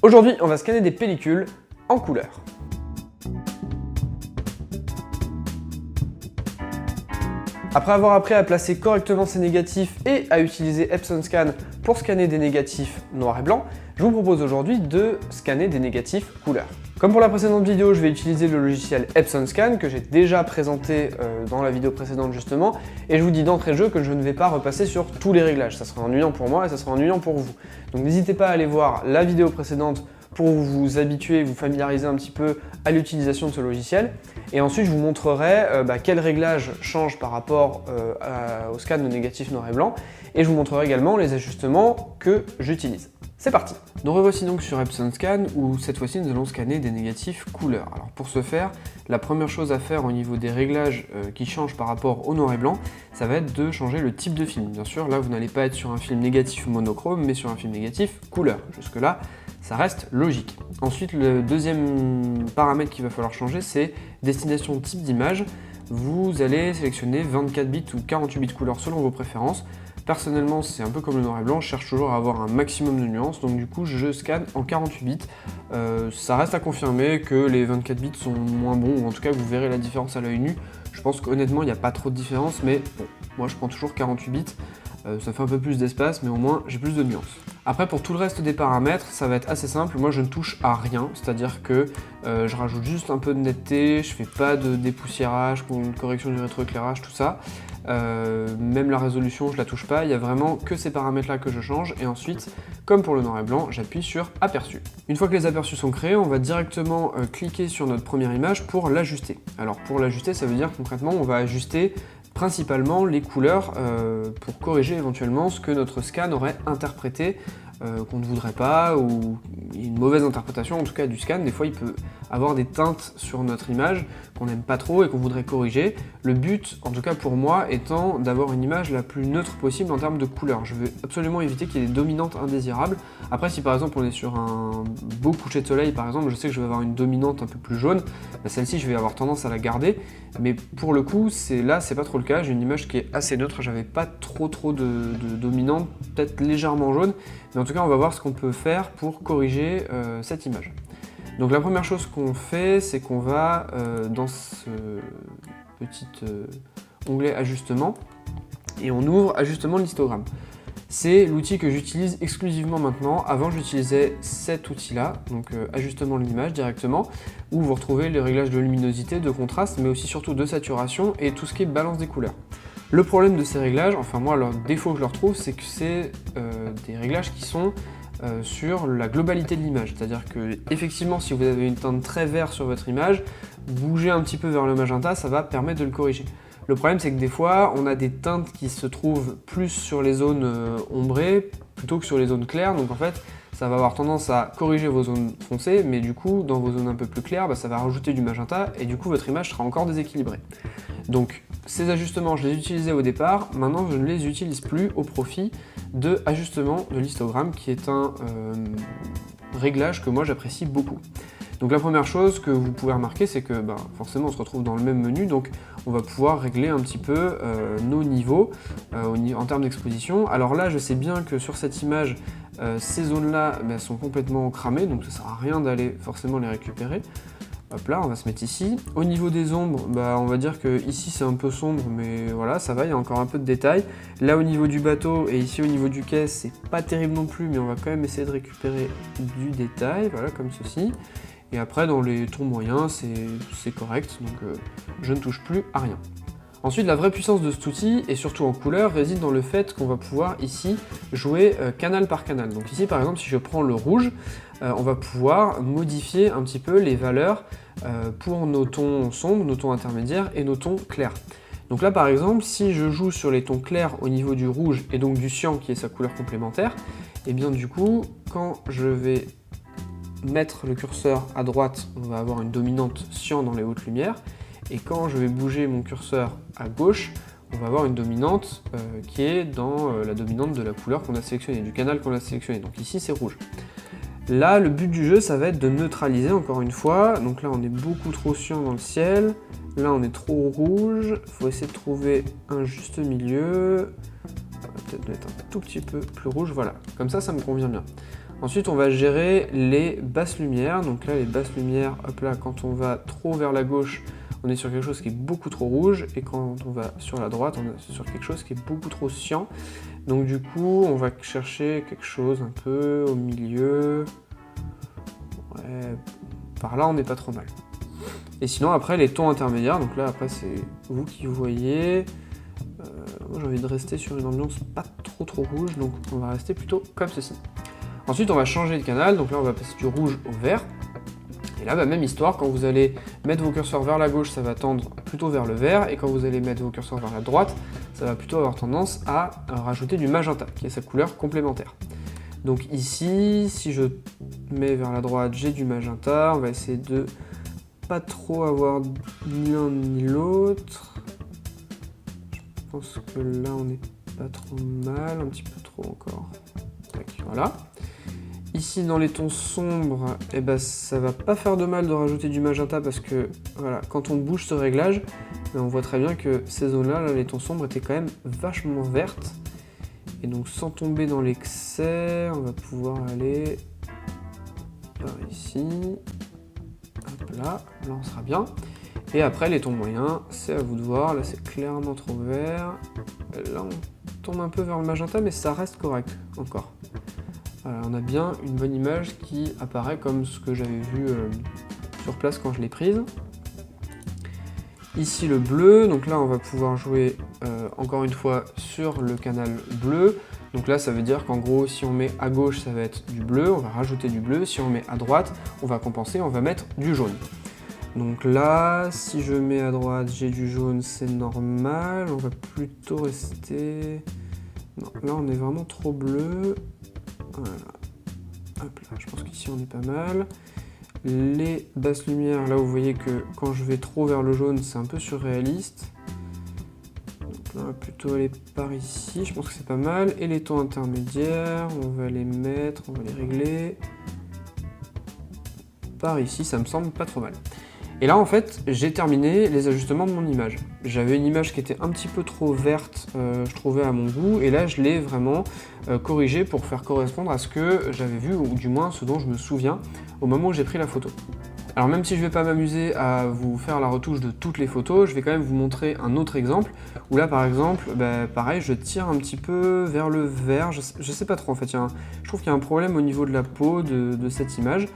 Aujourd'hui, on va scanner des pellicules en couleur. Après avoir appris à placer correctement ces négatifs et à utiliser Epson Scan pour scanner des négatifs noir et blanc, je vous propose aujourd'hui de scanner des négatifs couleur. Comme pour la précédente vidéo, je vais utiliser le logiciel Epson Scan que j'ai déjà présenté dans la vidéo précédente justement, et je vous dis d'entrée de jeu que je ne vais pas repasser sur tous les réglages, ça sera ennuyant pour moi et ça sera ennuyant pour vous. Donc n'hésitez pas à aller voir la vidéo précédente pour vous habituer, vous familiariser un petit peu à l'utilisation de ce logiciel. Et ensuite, je vous montrerai quels réglages changent par rapport au scan de négatif noir et blanc. Et je vous montrerai également les ajustements que j'utilise. C'est parti! Nous revoici donc sur Epson Scan où cette fois-ci nous allons scanner des négatifs couleur. Alors pour ce faire, la première chose à faire au niveau des réglages qui changent par rapport au noir et blanc, ça va être de changer le type de film. Bien sûr, là vous n'allez pas être sur un film négatif monochrome, mais sur un film négatif couleur. Jusque-là, ça reste logique. Ensuite, le deuxième paramètre qu'il va falloir changer, c'est destination type d'image. Vous allez sélectionner 24 bits ou 48 bits couleur selon vos préférences. Personnellement, c'est un peu comme le noir et blanc, je cherche toujours à avoir un maximum de nuances, donc du coup je scanne en 48 bits. Ça reste à confirmer que les 24 bits sont moins bons, ou en tout cas vous verrez la différence à l'œil nu. Je pense qu'honnêtement il n'y a pas trop de différence, mais bon, moi je prends toujours 48 bits. Ça fait un peu plus d'espace, mais au moins j'ai plus de nuances. Après, pour tout le reste des paramètres, ça va être assez simple. Moi, je ne touche à rien, c'est-à-dire que je rajoute juste un peu de netteté, je fais pas de dépoussiérage, une correction du rétroéclairage, tout ça. Même la résolution, je la touche pas. Il y a vraiment que ces paramètres-là que je change. Et ensuite, comme pour le noir et blanc, j'appuie sur Aperçu. Une fois que les aperçus sont créés, on va directement cliquer sur notre première image pour l'ajuster. Alors, pour l'ajuster, ça veut dire concrètement, on va ajuster principalement les couleurs pour corriger éventuellement ce que notre scan aurait interprété qu'on ne voudrait pas, ou une mauvaise interprétation en tout cas du scan. Des fois il peut avoir des teintes sur notre image qu'on n'aime pas trop et qu'on voudrait corriger. Le but, en tout cas pour moi, étant d'avoir une image la plus neutre possible en termes de couleur. Je veux absolument éviter qu'il y ait des dominantes indésirables. Après, si par exemple on est sur un beau coucher de soleil par exemple, je sais que je vais avoir une dominante un peu plus jaune, celle-ci je vais avoir tendance à la garder, mais pour le coup là c'est pas trop le cas. J'ai une image qui est assez neutre, j'avais pas trop de dominante, peut-être légèrement jaune, mais en tout cas on va voir ce qu'on peut faire pour corriger cette image. Donc la première chose qu'on fait, c'est qu'on va dans ce petit onglet ajustement et on ouvre ajustement de l'histogramme. C'est l'outil que j'utilise exclusivement maintenant. Avant j'utilisais cet outil là, donc ajustement de l'image directement, où vous retrouvez les réglages de luminosité, de contraste, mais aussi surtout de saturation et tout ce qui est balance des couleurs. Le problème de ces réglages, enfin moi le défaut que je leur trouve, c'est que c'est des réglages qui sont sur la globalité de l'image. C'est-à-dire que effectivement si vous avez une teinte très verte sur votre image, bouger un petit peu vers le magenta, ça va permettre de le corriger. Le problème c'est que des fois on a des teintes qui se trouvent plus sur les zones ombrées plutôt que sur les zones claires, donc en fait ça va avoir tendance à corriger vos zones foncées, mais du coup dans vos zones un peu plus claires, ça va rajouter du magenta et du coup votre image sera encore déséquilibrée. Donc ces ajustements je les utilisais au départ, maintenant je ne les utilise plus au profit de ajustement de l'histogramme qui est un réglage que moi j'apprécie beaucoup. Donc la première chose que vous pouvez remarquer, c'est que forcément on se retrouve dans le même menu, donc on va pouvoir régler un petit peu nos niveaux en termes d'exposition. Alors là je sais bien que sur cette image, ces zones-là sont complètement cramées, donc ça ne sert à rien d'aller forcément les récupérer. Hop là, on va se mettre ici. Au niveau des ombres, on va dire que ici c'est un peu sombre, mais voilà, ça va, il y a encore un peu de détails. Là au niveau du bateau et ici au niveau du quai, c'est pas terrible non plus, mais on va quand même essayer de récupérer du détail, voilà, comme ceci. Et après dans les tons moyens, c'est correct, donc je ne touche plus à rien. Ensuite, la vraie puissance de cet outil, et surtout en couleur, réside dans le fait qu'on va pouvoir ici jouer canal par canal. Donc ici par exemple, si je prends le rouge, on va pouvoir modifier un petit peu les valeurs pour nos tons sombres, nos tons intermédiaires et nos tons clairs. Donc là par exemple, si je joue sur les tons clairs au niveau du rouge et donc du cyan qui est sa couleur complémentaire, et bien du coup, quand je vais mettre le curseur à droite, on va avoir une dominante cyan dans les hautes lumières, et quand je vais bouger mon curseur à gauche, on va avoir une dominante qui est dans la dominante de la couleur qu'on a sélectionnée, du canal qu'on a sélectionné. Donc ici c'est rouge. Là, le but du jeu, ça va être de neutraliser encore une fois. Donc là, on est beaucoup trop cyan dans le ciel. Là, on est trop rouge. Il faut essayer de trouver un juste milieu. On va peut-être mettre un tout petit peu plus rouge. Voilà, comme ça me convient bien. Ensuite, on va gérer les basses lumières. Donc là, les basses lumières, hop là, quand on va trop vers la gauche, on est sur quelque chose qui est beaucoup trop rouge, et quand on va sur la droite, on est sur quelque chose qui est beaucoup trop cyan. Donc du coup, on va chercher quelque chose un peu au milieu. Ouais, par là, on n'est pas trop mal. Et sinon, après, les tons intermédiaires, donc là, après, c'est vous qui voyez. Moi, j'ai envie de rester sur une ambiance pas trop rouge, donc on va rester plutôt comme ceci. Ensuite, on va changer de canal, donc là, on va passer du rouge au vert. Et là, même histoire, quand vous allez mettre vos curseurs vers la gauche, ça va tendre plutôt vers le vert, et quand vous allez mettre vos curseurs vers la droite, ça va plutôt avoir tendance à rajouter du magenta, qui est sa couleur complémentaire. Donc ici, si je mets vers la droite, j'ai du magenta, on va essayer de pas trop avoir ni l'un ni l'autre. Je pense que là, on n'est pas trop mal, un petit peu trop encore. Tac, voilà. Ici, dans les tons sombres, eh ben, ça va pas faire de mal de rajouter du magenta parce que voilà, quand on bouge ce réglage, on voit très bien que ces zones-là, là, les tons sombres étaient quand même vachement vertes. Et donc, sans tomber dans l'excès, on va pouvoir aller par ici. Hop là, là on sera bien. Et après, les tons moyens, c'est à vous de voir. Là, c'est clairement trop vert. Là, on tombe un peu vers le magenta, mais ça reste correct encore. Voilà, on a bien une bonne image qui apparaît comme ce que j'avais vu sur place quand je l'ai prise. Ici le bleu, donc là on va pouvoir jouer encore une fois sur le canal bleu. Donc là ça veut dire qu'en gros si on met à gauche ça va être du bleu, on va rajouter du bleu. Si on met à droite, on va compenser, on va mettre du jaune. Donc là, si je mets à droite, j'ai du jaune, c'est normal. On va plutôt rester... Non, là on est vraiment trop bleu. Voilà, hop là, je pense qu'ici on est pas mal. Les basses lumières, là vous voyez que quand je vais trop vers le jaune, c'est un peu surréaliste. Donc là on va plutôt aller par ici, je pense que c'est pas mal. Et les tons intermédiaires, on va les mettre, on va les régler. Par ici, ça me semble pas trop mal. Et là en fait, j'ai terminé les ajustements de mon image. J'avais une image qui était un petit peu trop verte, je trouvais à mon goût, et là je l'ai vraiment corrigée pour faire correspondre à ce que j'avais vu, ou du moins ce dont je me souviens au moment où j'ai pris la photo. Alors même si je ne vais pas m'amuser à vous faire la retouche de toutes les photos, je vais quand même vous montrer un autre exemple, où là par exemple, pareil, je tire un petit peu vers le vert, je sais pas trop en fait, je trouve qu'il y a un problème au niveau de la peau de cette image.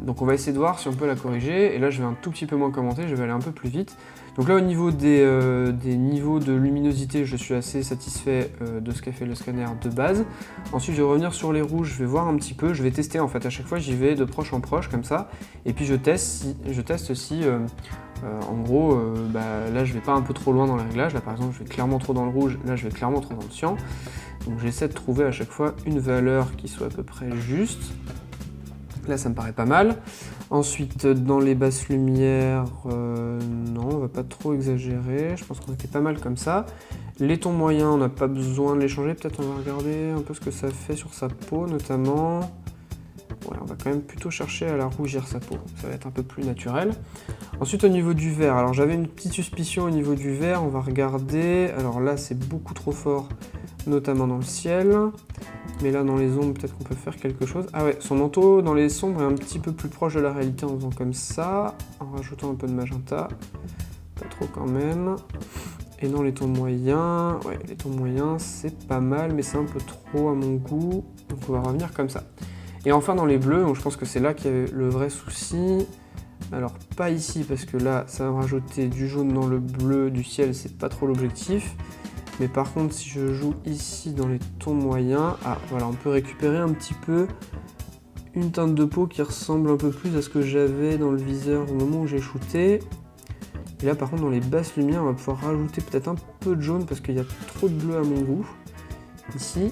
Donc on va essayer de voir si on peut la corriger, et là je vais un tout petit peu moins commenter, je vais aller un peu plus vite. Donc là au niveau des niveaux de luminosité, je suis assez satisfait de ce qu'a fait le scanner de base. Ensuite je vais revenir sur les rouges, je vais voir un petit peu, je vais tester en fait, à chaque fois j'y vais de proche en proche comme ça, et puis je teste si en gros, là je vais pas un peu trop loin dans les réglages, là par exemple je vais clairement trop dans le rouge, là je vais clairement trop dans le cyan. Donc j'essaie de trouver à chaque fois une valeur qui soit à peu près juste. Là, ça me paraît pas mal. Ensuite, dans les basses lumières, non, on va pas trop exagérer. Je pense qu'on était pas mal comme ça. Les tons moyens, on n'a pas besoin de les changer. Peut-être on va regarder un peu ce que ça fait sur sa peau, notamment. Ouais, on va quand même plutôt chercher à la rougir sa peau. Ça va être un peu plus naturel. Ensuite, au niveau du vert, alors j'avais une petite suspicion au niveau du vert. On va regarder. Alors là, c'est beaucoup trop fort, notamment dans le ciel. Mais là, dans les ombres, peut-être qu'on peut faire quelque chose. Ah ouais, son manteau dans les sombres est un petit peu plus proche de la réalité en faisant comme ça, en rajoutant un peu de magenta. Pas trop quand même. Et dans les tons moyens, ouais, les tons moyens, c'est pas mal, mais c'est un peu trop à mon goût. Donc on va revenir comme ça. Et enfin, dans les bleus, donc je pense que c'est là qu'il y a le vrai souci. Alors, pas ici, parce que là, ça va rajouter du jaune dans le bleu du ciel, c'est pas trop l'objectif. Mais par contre, si je joue ici dans les tons moyens, voilà, on peut récupérer un petit peu une teinte de peau qui ressemble un peu plus à ce que j'avais dans le viseur au moment où j'ai shooté. Et là, par contre, dans les basses lumières, on va pouvoir rajouter peut-être un peu de jaune parce qu'il y a trop de bleu à mon goût, ici.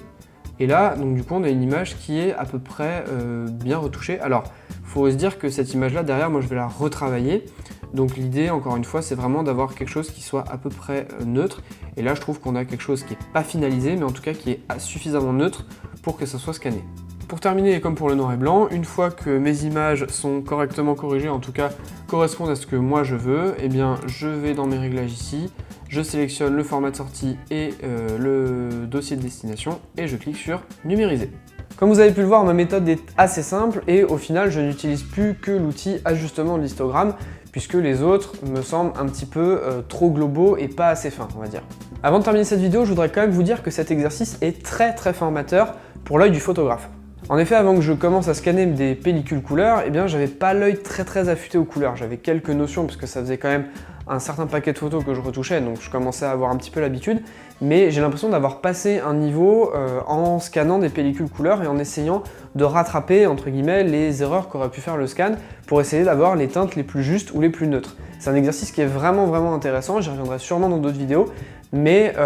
Et là, donc du coup, on a une image qui est à peu près bien retouchée. Alors, il faut se dire que cette image-là, derrière, moi, je vais la retravailler. Donc l'idée, encore une fois, c'est vraiment d'avoir quelque chose qui soit à peu près neutre. Et là, je trouve qu'on a quelque chose qui n'est pas finalisé, mais en tout cas qui est suffisamment neutre pour que ça soit scanné. Pour terminer, et comme pour le noir et blanc, une fois que mes images sont correctement corrigées, en tout cas correspondent à ce que moi je veux, eh bien je vais dans mes réglages ici, je sélectionne le format de sortie et le dossier de destination, et je clique sur numériser. Comme vous avez pu le voir, ma méthode est assez simple et au final, je n'utilise plus que l'outil ajustement de l'histogramme puisque les autres me semblent un petit peu trop globaux et pas assez fins, on va dire. Avant de terminer cette vidéo, je voudrais quand même vous dire que cet exercice est très formateur pour l'œil du photographe. En effet, avant que je commence à scanner des pellicules couleurs, eh bien, j'avais pas l'œil très affûté aux couleurs. J'avais quelques notions parce que ça faisait quand même un certain paquet de photos que je retouchais, donc je commençais à avoir un petit peu l'habitude. Mais j'ai l'impression d'avoir passé un niveau en scannant des pellicules couleurs et en essayant de rattraper, entre guillemets, les erreurs qu'aurait pu faire le scan pour essayer d'avoir les teintes les plus justes ou les plus neutres. C'est un exercice qui est vraiment intéressant, j'y reviendrai sûrement dans d'autres vidéos. Mais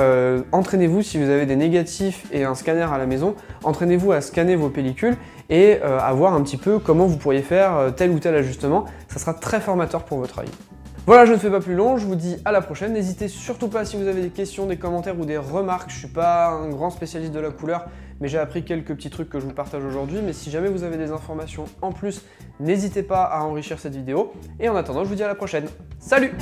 entraînez-vous si vous avez des négatifs et un scanner à la maison, entraînez-vous à scanner vos pellicules et à voir un petit peu comment vous pourriez faire tel ou tel ajustement. Ça sera très formateur pour votre œil. Voilà, je ne fais pas plus long, je vous dis à la prochaine. N'hésitez surtout pas si vous avez des questions, des commentaires ou des remarques. Je ne suis pas un grand spécialiste de la couleur, mais j'ai appris quelques petits trucs que je vous partage aujourd'hui. Mais si jamais vous avez des informations en plus, n'hésitez pas à enrichir cette vidéo. Et en attendant, je vous dis à la prochaine. Salut!